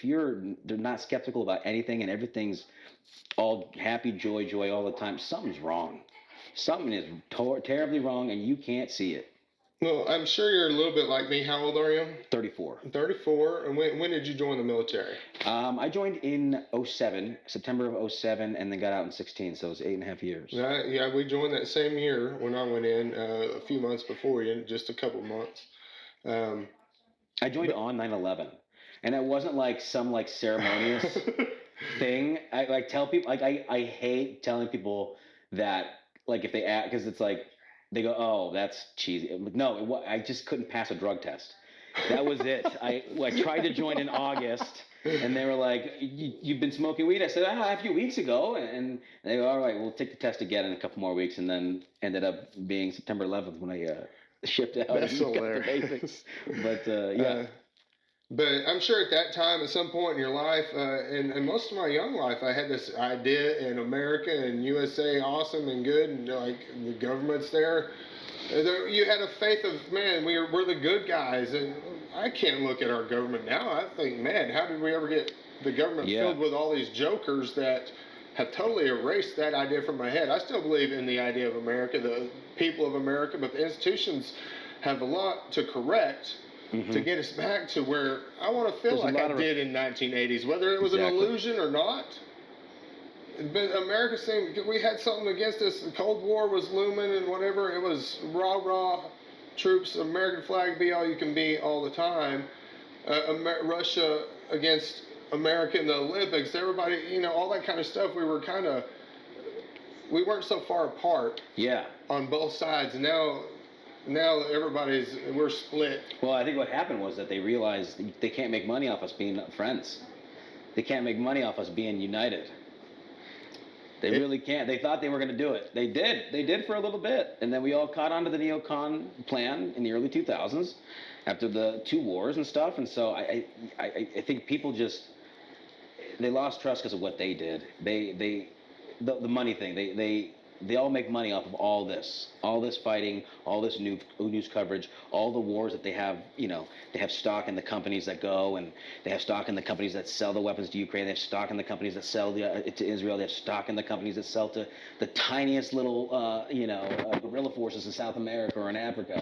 they're not skeptical about anything and everything's all happy, joy all the time, something's wrong. Something is terribly wrong, and you can't see it. Well, I'm sure you're a little bit like me. How old are you? 34. 34. And when did you join the military? I joined in '07, September of '07, and then got out in '16, so it was 8.5 years. Yeah, we joined that same year when I went in, a few months before you, just a couple months. I joined on 9/11, and it wasn't like some like ceremonious thing. I like tell people like I hate telling people that like if they act because it's like they go, oh, that's cheesy. I'm like, no, I just couldn't pass a drug test. That was it. I tried to join in August, and they were like, "You've been smoking weed." I said, "A few weeks ago," and they go, "All right, we'll take the test again in a couple more weeks," and then ended up being September 11th when I shipped out. That's and got hilarious. the basics. But yeah. But I'm sure at that time, at some point in your life, and most of my young life, I had this idea in America and USA, awesome and good, and like the government's there. You had a faith of, man, we're the good guys, and I can't look at our government now. I think, man, how did we ever get the government filled with all these jokers that have totally erased that idea from my head? I still believe in the idea of America, the people of America, but the institutions have a lot to correct. To get us back to where I want to feel like I did in 1980s, whether it was an illusion or not. But America seemed, we had something against us. The Cold War was looming and whatever. It was rah troops, American flag, be all you can be all the time. Russia against America in the Olympics. Everybody, all that kind of stuff. We weren't so far apart. Yeah. On both sides. Now we're split. Well, I think what happened was that they realized they can't make money off us being friends. They can't make money off us being united. They really can't. They thought they were going to do it. They did. They did for a little bit. And then we all caught on to the neocon plan in the early 2000s after the 2 wars and stuff. And so I think people they lost trust because of what they did. The money thing. They all make money off of all this fighting, all this news coverage, all the wars that they have. They have stock in the companies that go, and they have stock in the companies that sell the weapons to Ukraine. They have stock in the companies that sell to Israel. They have stock in the companies that sell to the tiniest little, guerrilla forces in South America or in Africa.